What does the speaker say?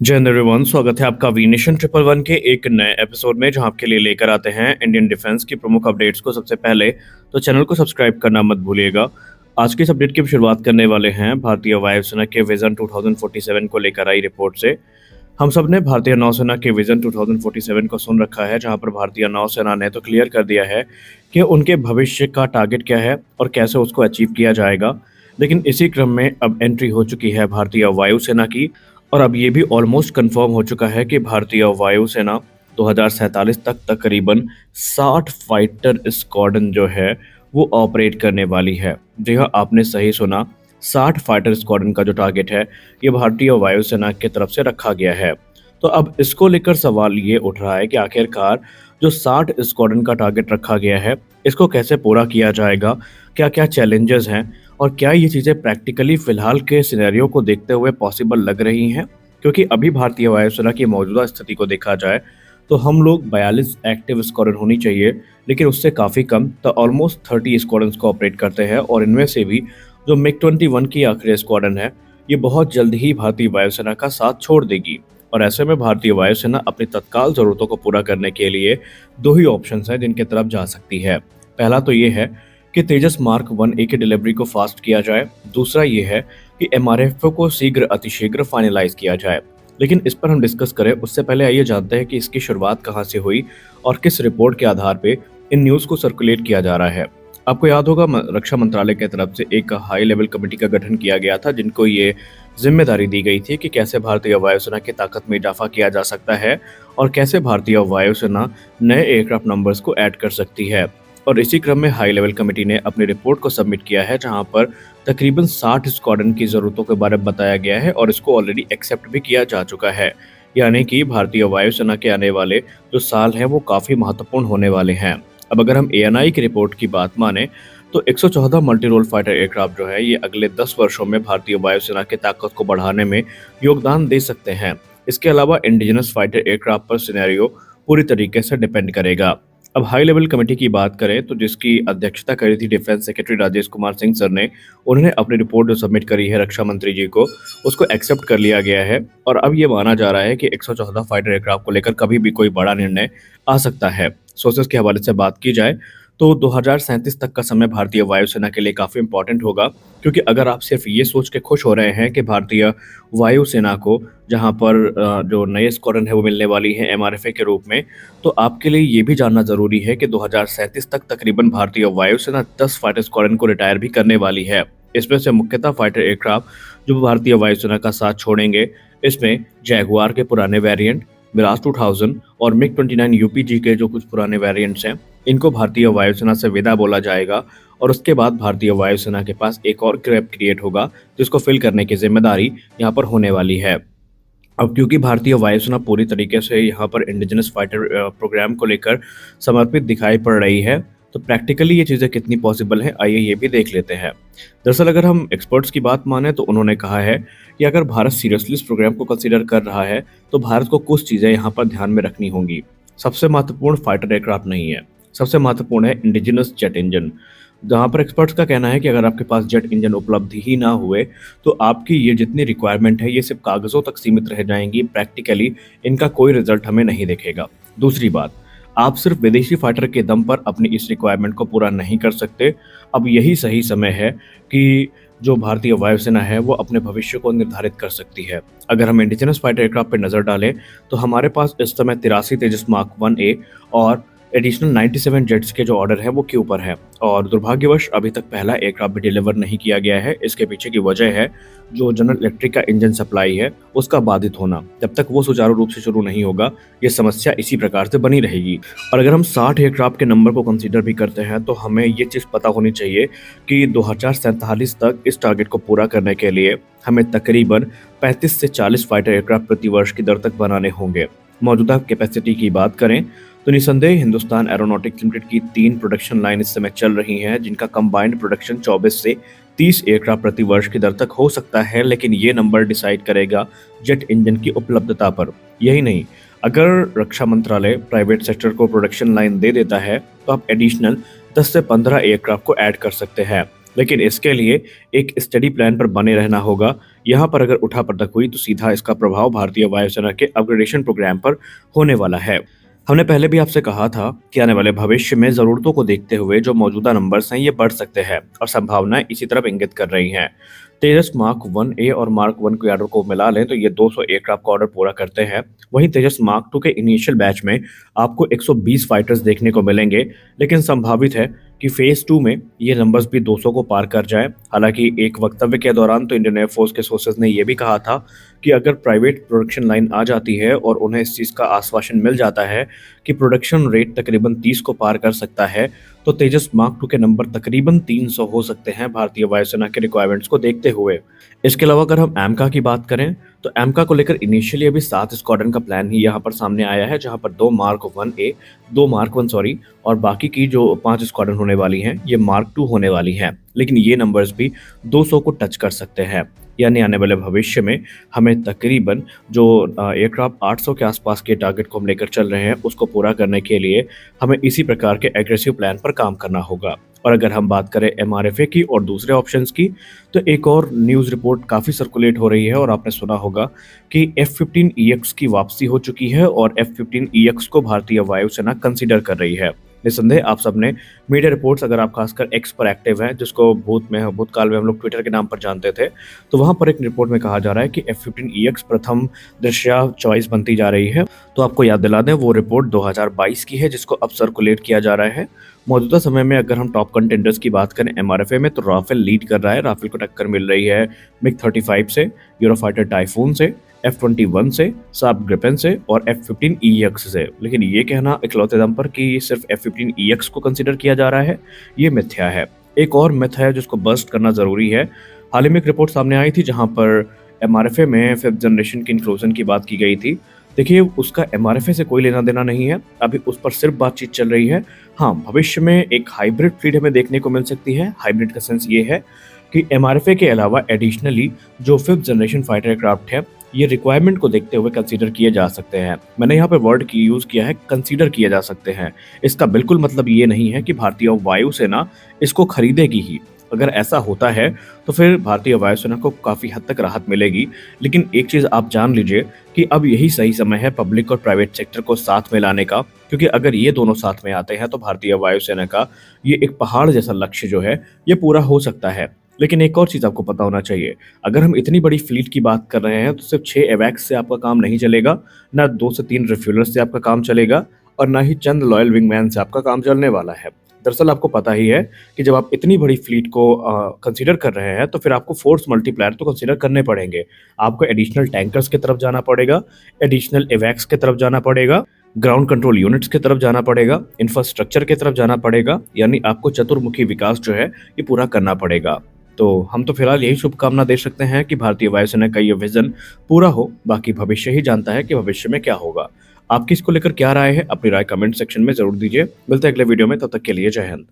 जय हिंद एवरीवन, स्वागत है आपका वी नेशन ट्रिपल वन के एक नए एपिसोड में, जहां आपके लिए लेकर आते हैं इंडियन डिफेंस की प्रमुख अपडेट्स को सबसे पहले। तो चैनल को सब्सक्राइब करना मत भूलिएगा। आज की इस अपडेट की शुरुआत करने वाले हैं भारतीय वायुसेना के विजन 2047 को लेकर आई रिपोर्ट से। हम सब ने भारतीय नौसेना के विजन 2047 को सुन रखा है, जहां पर भारतीय नौसेना ने तो क्लियर कर दिया है कि उनके भविष्य का टारगेट क्या है और कैसे उसको अचीव किया जाएगा। लेकिन इसी क्रम में अब एंट्री हो चुकी है भारतीय वायुसेना की, और अब ये भी ऑलमोस्ट कंफर्म हो चुका है कि भारतीय वायुसेना 2047 तक तकरीबन 60 फाइटर स्क्वाड्रन जो है वो ऑपरेट करने वाली है। जी हाँ, आपने सही सुना, 60 फाइटर स्क्वाड्रन का जो टारगेट है ये भारतीय वायुसेना की तरफ से रखा गया है। तो अब इसको लेकर सवाल ये उठ रहा है कि आखिरकार जो 60 स्क्वाड्रन का टारगेट रखा गया है इसको कैसे पूरा किया जाएगा, क्या क्या चैलेंजेस हैं और क्या ये चीज़ें प्रैक्टिकली फ़िलहाल के सिनेरियो को देखते हुए पॉसिबल लग रही हैं। क्योंकि अभी भारतीय वायुसेना की मौजूदा स्थिति को देखा जाए तो हम लोग 42 एक्टिव स्क्वाड्रन होनी चाहिए, लेकिन उससे काफ़ी कम, तो ऑलमोस्ट 30 स्क्वाड्रन्स को ऑपरेट करते हैं। और इनमें से भी जो मिग 21 की आखिरी स्क्वाड्रन है ये बहुत जल्द ही भारतीय वायुसेना का साथ छोड़ देगी। और ऐसे में भारतीय वायुसेना अपनी तत्काल ज़रूरतों को पूरा करने के लिए दो ही ऑप्शन हैं जिनके तरफ जा सकती है। पहला तो ये है कि तेजस मार्क 1A की डिलीवरी को फास्ट किया जाए। दूसरा ये है कि MRF को अतिशीघ्र फाइनलाइज किया जाए। लेकिन इस पर हम डिस्कस करें उससे पहले आइए जानते हैं कि इसकी शुरुआत कहाँ से हुई और किस रिपोर्ट के आधार पे इन न्यूज़ को सर्कुलेट किया जा रहा है। आपको याद होगा, रक्षा मंत्रालय की तरफ से एक हाई लेवल कमेटी का गठन किया गया था, जिनको ये जिम्मेदारी दी गई थी कि कैसे भारतीय वायुसेना की ताकत में इजाफा किया जा सकता है और कैसे भारतीय वायुसेना नए एयरक्राफ्ट नंबर्स को ऐड कर सकती है। और इसी क्रम में हाई लेवल कमेटी ने अपनी रिपोर्ट को सबमिट किया है, जहां पर तकरीबन 60 स्क्वाड्रन की ज़रूरतों के बारे में बताया गया है और इसको ऑलरेडी एक्सेप्ट भी किया जा चुका है। यानी कि भारतीय वायुसेना के आने वाले जो साल हैं वो काफ़ी महत्वपूर्ण होने वाले हैं। अब अगर हम ANI की रिपोर्ट की बात माने तो 114 मल्टी रोल फाइटर एयरक्राफ्ट जो है ये अगले 10 वर्षों में भारतीय वायुसेना की ताकत को बढ़ाने में योगदान दे सकते हैं। इसके अलावा इंडिजिनस फाइटर एयरक्राफ्ट पर सिनेरियो पूरी तरीके से डिपेंड करेगा। अब हाई लेवल कमेटी की बात करें तो जिसकी अध्यक्षता करी थी defence secretary Rajesh Kumar Singh sir ने, उन्होंने अपनी रिपोर्ट जो सबमिट करी है रक्षा मंत्री जी को, उसको एक्सेप्ट कर लिया गया है। और अब ये माना जा रहा है कि 114 फाइटर एयरक्राफ्ट को लेकर कभी भी कोई बड़ा निर्णय आ सकता है। सोर्सेस के हवाले से बात की जाए तो 2037 तक का समय भारतीय वायुसेना के लिए काफ़ी इंपॉर्टेंट होगा। क्योंकि अगर आप सिर्फ ये सोच के खुश हो रहे हैं कि भारतीय वायुसेना को जहां पर जो नए स्क्वाड्रन है वो मिलने वाली है MRFA के रूप में, तो आपके लिए ये भी जानना ज़रूरी है कि 2037 तक तकरीबन भारतीय वायुसेना 10 फाइटर स्क्वाड्रन को रिटायर भी करने वाली है। इसमें से मुख्यतः फाइटर एयरक्राफ्ट जो भारतीय वायुसेना का साथ छोड़ेंगे, इसमें जैगुआर के पुराने वेरिएंट, मिराज 2000 और मिग 29 UPG के जो कुछ पुराने वेरिएंट्स हैं, इनको भारतीय वायुसेना से विदा बोला जाएगा। और उसके बाद भारतीय वायुसेना के पास एक और गैप क्रिएट होगा जिसको फिल करने की जिम्मेदारी यहाँ पर होने वाली है। अब क्योंकि भारतीय वायुसेना पूरी तरीके से यहाँ पर इंडिजिनस फाइटर प्रोग्राम को लेकर समर्पित दिखाई पड़ रही है, तो प्रैक्टिकली ये चीज़ें कितनी पॉसिबल हैं आइए ये भी देख लेते हैं। दरअसल अगर हम एक्सपर्ट्स की बात माने तो उन्होंने कहा है कि अगर भारत सीरियसली इस प्रोग्राम को कंसीडर कर रहा है तो भारत को कुछ चीज़ें यहाँ पर ध्यान में रखनी होंगी। सबसे महत्वपूर्ण फाइटर एयरक्राफ्ट नहीं है, सबसे महत्वपूर्ण है इंडिजिनस जेट इंजन। जहाँ पर एक्सपर्ट्स का कहना है कि अगर आपके पास जेट इंजन उपलब्ध ही ना हुए तो आपकी ये जितनी रिक्वायरमेंट है ये सिर्फ कागज़ों तक सीमित रह जाएंगी, प्रैक्टिकली इनका कोई रिजल्ट हमें नहीं दिखेगा। दूसरी बात, आप सिर्फ विदेशी फाइटर के दम पर अपनी इस रिक्वायरमेंट को पूरा नहीं कर सकते। अब यही सही समय है कि जो भारतीय वायुसेना है वो अपने भविष्य को निर्धारित कर सकती है। अगर हम इंडिजिनस फाइटर एयरक्राफ्ट पर नज़र डालें तो हमारे पास इस समय 83 तेजस मार्क 1A और एडिशनल 97 जेट्स के जो ऑर्डर है वो क्यू पर है। और दुर्भाग्यवश अभी तक पहला एयरक्राफ्ट भी डिलीवर नहीं किया गया है। इसके पीछे की वजह है जो जनरल इलेक्ट्रिक का इंजन सप्लाई है उसका बाधित होना। जब तक वो सुचारू रूप से शुरू नहीं होगा ये समस्या इसी प्रकार से बनी रहेगी। और अगर हम 60 एयरक्राफ्ट के नंबर को कंसीडर भी करते हैं तो हमें ये चीज़ पता होनी चाहिए कि 2047 तक इस टारगेट को पूरा करने के लिए हमें तकरीबन 35 से 40 फाइटर एयरक्राफ्ट प्रति वर्ष की दर तक बनाने होंगे। मौजूदा कैपेसिटी की बात करें तो निसंदेह हिंदुस्तान एरोनॉटिक्स लिमिटेड की 3 प्रोडक्शन लाइन इस समय चल रही हैं, जिनका कंबाइंड प्रोडक्शन 24 से 30 एयरक्राफ्ट प्रति वर्ष की दर तक हो सकता है। लेकिन ये नंबर डिसाइड करेगा जेट इंजन की उपलब्धता पर। यही नहीं, अगर रक्षा मंत्रालय प्राइवेट सेक्टर को प्रोडक्शन लाइन दे देता है तो आप एडिशनल 10 से 15 एयरक्राफ्ट को ऐड कर सकते हैं। लेकिन इसके लिए एक स्टडी प्लान पर बने रहना होगा। यहाँ पर अगर उठापटक हुई तो सीधा इसका प्रभाव भारतीय वायुसेना के अपग्रेडेशन प्रोग्राम पर होने वाला है। हमने पहले भी आपसे कहा था कि आने वाले भविष्य में ज़रूरतों को देखते हुए जो मौजूदा नंबर्स हैं ये बढ़ सकते हैं और संभावनाएं इसी तरफ इंगित कर रही हैं। तेजस मार्क 1A और मार्क 1 के ऑर्डर को मिला लें तो ये 200 एयरक्राफ्ट का ऑर्डर पूरा करते हैं। वहीं तेजस मार्क 2 के इनिशियल बैच में आपको 120 फाइटर्स देखने को मिलेंगे, लेकिन संभावित है कि फेज 2 में ये नंबर्स भी 200 को पार कर जाए। हालांकि एक वक्तव्य के दौरान तो इंडियन एयरफोर्स के सोर्सेज ने यह भी कहा था कि अगर प्राइवेट प्रोडक्शन लाइन आ जाती है और उन्हें इस चीज़ का आश्वासन मिल जाता है कि प्रोडक्शन रेट तकरीबन 30 को पार कर सकता है, तो तेजस मार्क 2 के नंबर तकरीबन 300 हो सकते हैं भारतीय वायुसेना के रिक्वायरमेंट्स को देखते हुए। इसके अलावा अगर हम एमका की बात करें तो एमका को लेकर इनिशियली अभी 7 स्क्वाड्रन का प्लान ही यहाँ पर सामने आया है, जहाँ पर 2 मार्क 1A, 2 मार्क 1 सॉरी, और बाकी की जो 5 स्क्वाड्रन होने वाली हैं ये मार्क 2 होने वाली हैं। लेकिन ये नंबर्स भी 200 को टच कर सकते हैं, यानी आने वाले भविष्य में हमें तकरीबन जो एयरक्राफ्ट 800 के आसपास के टारगेट को हम लेकर चल रहे हैं उसको पूरा करने के लिए हमें इसी प्रकार के एग्रेसिव प्लान पर काम करना होगा। और अगर हम बात करें MRFA की और दूसरे ऑप्शंस की, तो एक और न्यूज़ रिपोर्ट काफ़ी सर्कुलेट हो रही है और आपने सुना होगा कि F-15EX की वापसी हो चुकी है और F-15EX को भारतीय वायुसेना कंसीडर कर रही है। निस्संदेह आप सबने मीडिया रिपोर्ट्स, अगर आप खासकर एक्स पर एक्टिव हैं, जिसको भूतकाल में हम लोग ट्विटर के नाम पर जानते थे, तो वहाँ पर एक रिपोर्ट में कहा जा रहा है कि F-15EX प्रथम दृष्टया चॉइस बनती जा रही है। तो आपको याद दिला दें, वो रिपोर्ट 2022 की है जिसको अब सर्कुलेट किया जा रहा है। मौजूदा समय में अगर हम टॉप कंटेंडर्स की बात करें MRFA में, तो राफेल लीड कर रहा है। राफेल को टक्कर मिल रही है MiG-35 से, यूरोफाइटर टाइफून से, F-21 से, साब ग्रिपेन से और F-15EX से। लेकिन ये कहना इकलौते दम पर कि सिर्फ F-15EX को कंसीडर किया जा रहा है, ये मिथ्या है। एक और मिथ है जिसको बस्ट करना ज़रूरी है। हाल ही में एक रिपोर्ट सामने आई थी जहाँ पर MRFA में 5th जनरेशन की इंक्लूजन की बात की गई थी। देखिए, उसका MRFA से कोई लेना देना नहीं है, अभी उस पर सिर्फ बातचीत चल रही है। हाँ, भविष्य में एक हाइब्रिड फ्लीट हमें देखने को मिल सकती है। हाइब्रिड का सेंस ये है कि MRFA के अलावा एडिशनली जो 5th जनरेशन फाइटर एयरक्राफ्ट है, ये रिक्वायरमेंट को देखते हुए कंसीडर किए जा सकते हैं। मैंने यहाँ पे वर्ड की यूज़ किया है, कंसीडर किए जा सकते हैं। इसका बिल्कुल मतलब ये नहीं है कि भारतीय वायुसेना इसको खरीदेगी ही। अगर ऐसा होता है तो फिर भारतीय वायुसेना को काफ़ी हद तक राहत मिलेगी। लेकिन एक चीज़ आप जान लीजिए कि अब यही सही समय है पब्लिक और प्राइवेट सेक्टर को साथ में लाने का, क्योंकि अगर ये दोनों साथ में आते हैं तो भारतीय वायुसेना का ये एक पहाड़ जैसा लक्ष्य जो है ये पूरा हो सकता है। लेकिन एक और चीज़ आपको पता होना चाहिए, अगर हम इतनी बड़ी फ्लीट की बात कर रहे हैं तो सिर्फ 6 एवैक्स से आपका काम नहीं चलेगा, ना 2 से 3 रिफ्यूलर्स से आपका काम चलेगा और ना ही चंद लॉयल विंगमैन से आपका काम चलने वाला है। दरअसल आपको पता ही है कि जब आप इतनी बड़ी फ्लीट को कंसीडर कर रहे हैं तो फिर आपको फोर्स मल्टीप्लायर तो कंसीडर करने पड़ेंगे। आपको एडिशनल टैंकर्स की तरफ जाना पड़ेगा, एडिशनल एवैक्स की तरफ जाना पड़ेगा, ग्राउंड कंट्रोल यूनिट्स की तरफ जाना पड़ेगा, इंफ्रास्ट्रक्चर की तरफ जाना पड़ेगा, यानी आपको चतुर्मुखी विकास जो है ये पूरा करना पड़ेगा। तो हम तो फिलहाल यही शुभकामना दे सकते हैं कि भारतीय वायुसेना का ये विजन पूरा हो। बाकी भविष्य ही जानता है कि भविष्य में क्या होगा। आपकी इसको लेकर क्या राय है? अपनी राय कमेंट सेक्शन में जरूर दीजिए। मिलते हैं अगले वीडियो में, तब तक के लिए जय हिंद।